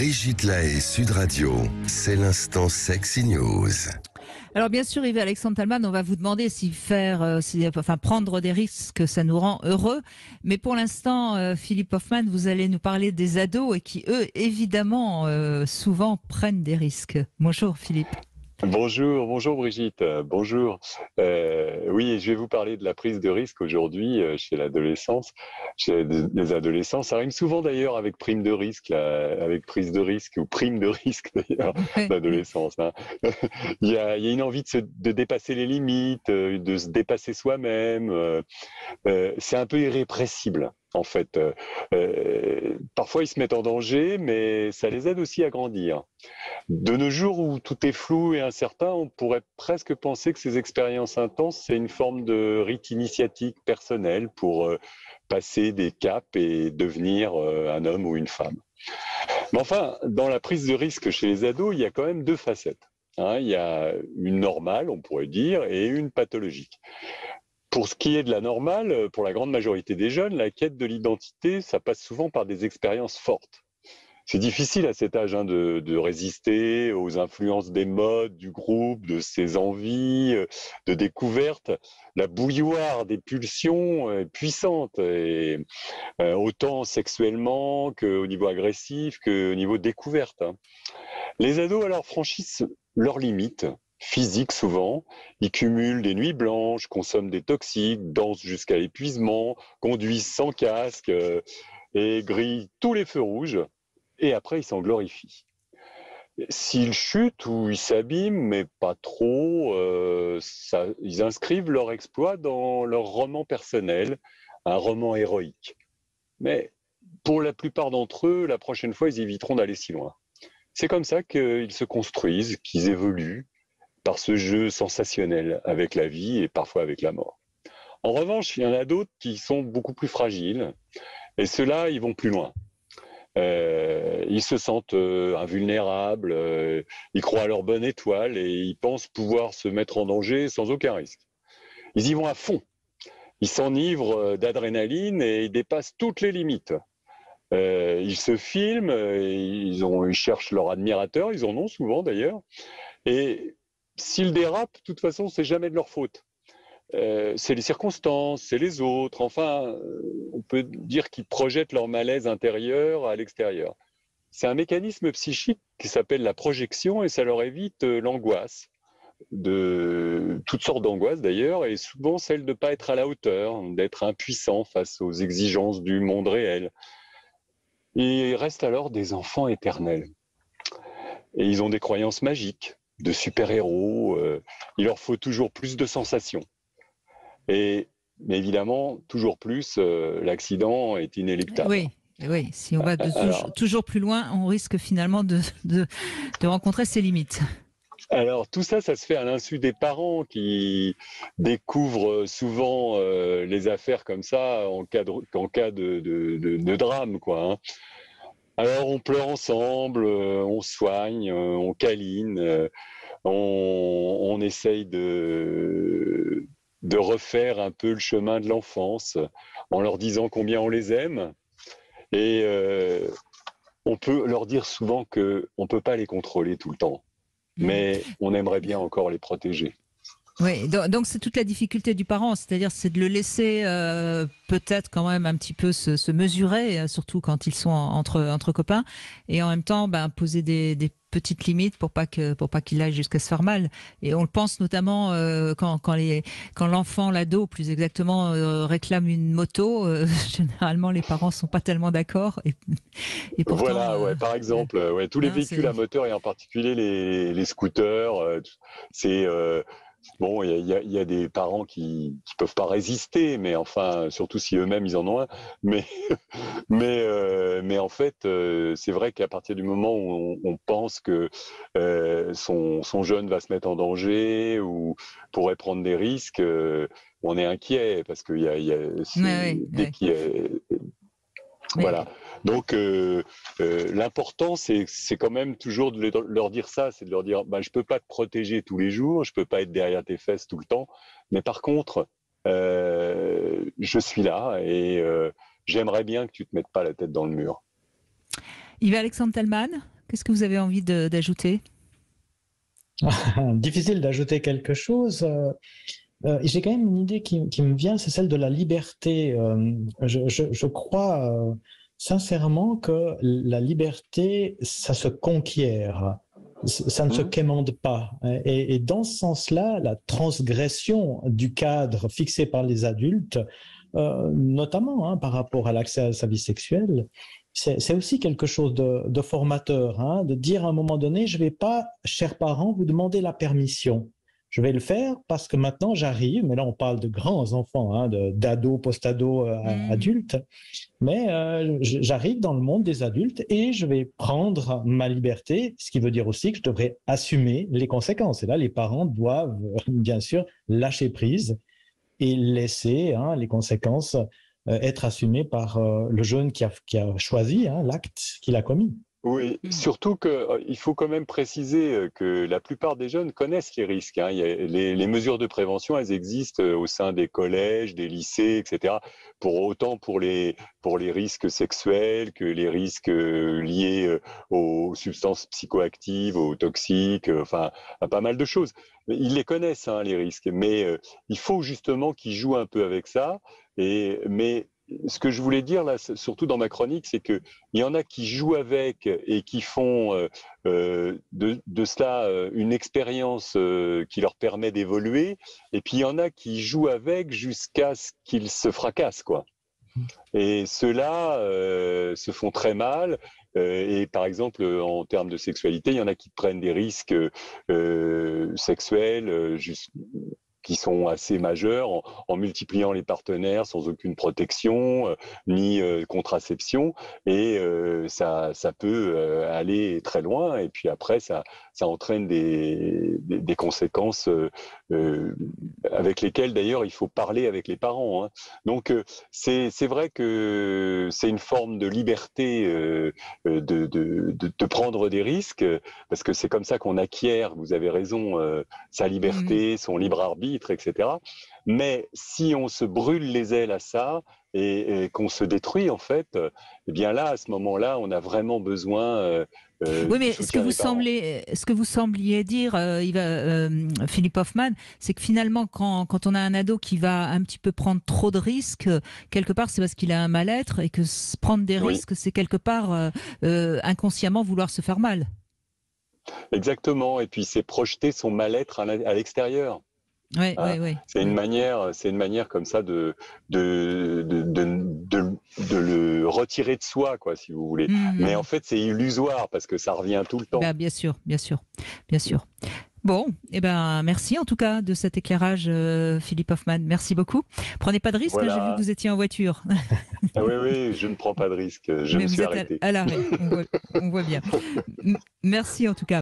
Brigitte Lahaie, Sud Radio, c'est l'instant Sexy News. Alors bien sûr, Yves Alexandre Talman, on va vous demander si prendre des risques, ça nous rend heureux. Mais pour l'instant, Philippe Hoffman, vous allez nous parler des ados et qui, eux, évidemment, souvent prennent des risques. Bonjour Philippe. Bonjour Brigitte, bonjour. Oui, je vais vous parler de la prise de risque aujourd'hui chez l'adolescence, chez les adolescents. Ça rime souvent d'ailleurs avec prime de risque, là, avec prise de risque ou prime de risque d'ailleurs, d'adolescence. Hein. Il y a une envie de dépasser les limites, de se dépasser soi-même. C'est un peu irrépressible. En fait, parfois ils se mettent en danger, mais ça les aide aussi à grandir. De nos jours où tout est flou et incertain, on pourrait presque penser que ces expériences intenses, c'est une forme de rite initiatique personnel pour passer des caps et devenir un homme ou une femme. Mais enfin, dans la prise de risque chez les ados, il y a quand même deux facettes. Hein, il y a une normale, on pourrait dire, et une pathologique. Pour ce qui est de la normale, pour la grande majorité des jeunes, la quête de l'identité, ça passe souvent par des expériences fortes. C'est difficile à cet âge de résister aux influences des modes, du groupe, de ses envies, de découvertes. La bouilloire des pulsions est puissante, et, autant sexuellement qu'au niveau agressif, qu'au niveau découverte. Hein. Les ados alors franchissent leurs limites, physiques souvent, ils cumulent des nuits blanches, consomment des toxiques, dansent jusqu'à l'épuisement, conduisent sans casque et grillent tous les feux rouges. Et après, ils s'en glorifient. S'ils chutent ou ils s'abîment, mais pas trop, ils inscrivent leur exploit dans leur roman personnel, un roman héroïque. Mais pour la plupart d'entre eux, la prochaine fois, ils éviteront d'aller si loin. C'est comme ça qu'ils se construisent, qu'ils évoluent par ce jeu sensationnel avec la vie et parfois avec la mort. En revanche, il y en a d'autres qui sont beaucoup plus fragiles, et ceux-là, ils vont plus loin. Ils se sentent invulnérables, ils croient à leur bonne étoile et ils pensent pouvoir se mettre en danger sans aucun risque. Ils y vont à fond, ils s'enivrent d'adrénaline et ils dépassent toutes les limites. Ils se filment, ils cherchent leur admirateur, ils en ont souvent d'ailleurs, et s'ils dérapent, de toute façon, c'est jamais de leur faute. C'est les circonstances, c'est les autres. Enfin, on peut dire qu'ils projettent leur malaise intérieur à l'extérieur. C'est un mécanisme psychique qui s'appelle la projection et ça leur évite l'angoisse, de toutes sortes d'angoisses d'ailleurs, et souvent celle de ne pas être à la hauteur, d'être impuissant face aux exigences du monde réel. Ils restent alors des enfants éternels. Et ils ont des croyances magiques, de super-héros. Il leur faut toujours plus de sensations. Mais évidemment, toujours plus, l'accident est inéluctable. Oui, si on va toujours plus loin, on risque finalement de rencontrer ses limites. Alors tout ça, ça se fait à l'insu des parents qui découvrent souvent les affaires comme ça en cas de drame, quoi. Hein. Alors on pleure ensemble, on soigne, on câline, on essaye de refaire un peu le chemin de l'enfance en leur disant combien on les aime. Et on peut leur dire souvent qu'on ne peut pas les contrôler tout le temps, mais on aimerait bien encore les protéger. Oui, donc c'est toute la difficulté du parent, c'est-à-dire c'est de le laisser peut-être quand même un petit peu se mesurer, surtout quand ils sont entre copains, et en même temps poser des petites limites pour pas qu'il aille jusqu'à se faire mal. Et on le pense notamment quand l'enfant, l'ado plus exactement, réclame une moto, généralement les parents sont pas tellement d'accord. Et pourtant, voilà, par exemple, tous les véhicules à moteur et en particulier les scooters, c'est bon, il y a des parents qui peuvent pas résister, mais enfin, surtout si eux-mêmes ils en ont un. Mais en fait, c'est vrai qu'à partir du moment où on pense que son jeune va se mettre en danger ou pourrait prendre des risques, on est inquiet parce qu'il y a dès qu'il y a voilà. Donc l'important c'est quand même toujours de leur dire ça, c'est de leur dire je peux pas te protéger tous les jours, je peux pas être derrière tes fesses tout le temps, mais par contre je suis là et j'aimerais bien que tu te mettes pas la tête dans le mur. Yves-Alexandre Thalmann, qu'est-ce que vous avez envie d'ajouter? Difficile d'ajouter quelque chose. J'ai quand même une idée qui me vient, c'est celle de la liberté. Je crois sincèrement que la liberté, ça se conquiert, ça ne se quémande pas. Et dans ce sens-là, la transgression du cadre fixé par les adultes, notamment par rapport à l'accès à sa vie sexuelle, c'est aussi quelque chose de formateur, de dire à un moment donné, je ne vais pas, chers parents, vous demander la permission. Je vais le faire parce que maintenant j'arrive, mais là on parle de grands enfants, d'ados, post-ados, adultes, mais j'arrive dans le monde des adultes et je vais prendre ma liberté, ce qui veut dire aussi que je devrais assumer les conséquences. Et là, les parents doivent bien sûr lâcher prise et laisser les conséquences être assumées par le jeune qui a choisi l'acte qu'il a commis. Oui, surtout qu'il faut quand même préciser que la plupart des jeunes connaissent les risques. Les mesures de prévention, elles existent au sein des collèges, des lycées, etc. Autant pour les risques sexuels que les risques liés aux substances psychoactives, aux toxiques, enfin à pas mal de choses. Ils les connaissent, les risques, mais il faut justement qu'ils jouent un peu avec ça. Mais ce que je voulais dire là, surtout dans ma chronique, c'est qu'il y en a qui jouent avec et qui font de cela une expérience qui leur permet d'évoluer, et puis il y en a qui jouent avec jusqu'à ce qu'ils se fracassent, quoi. Et ceux-là se font très mal. Et par exemple, en termes de sexualité, il y en a qui prennent des risques sexuels qui sont assez majeurs en multipliant les partenaires sans aucune protection ni contraception, et ça peut aller très loin, et puis après ça entraîne des conséquences avec lesquelles d'ailleurs il faut parler avec les parents. Donc c'est vrai que c'est une forme de liberté de prendre des risques, parce que c'est comme ça qu'on acquiert, vous avez raison, sa liberté, son libre arbitre, etc. Mais si on se brûle les ailes à ça et qu'on se détruit, en fait, eh bien là, à ce moment-là, on a vraiment besoin oui, mais ce que vous sembliez dire, Philippe Hoffmann, c'est que finalement, quand on a un ado qui va un petit peu prendre trop de risques, quelque part, c'est parce qu'il a un mal-être, et que prendre des risques, c'est quelque part inconsciemment vouloir se faire mal. Exactement, et puis c'est projeter son mal-être à l'extérieur. Oui. C'est une manière comme ça de le retirer de soi, quoi, si vous voulez. Mais en fait, c'est illusoire parce que ça revient tout le temps. Bien sûr. Bon, merci en tout cas de cet éclairage, Philippe Hoffmann. Merci beaucoup. Prenez pas de risque, j'ai vu que vous étiez en voiture. Oui, je ne prends pas de risque. Je me suis arrêté. À l'arrêt, on voit bien. Merci en tout cas.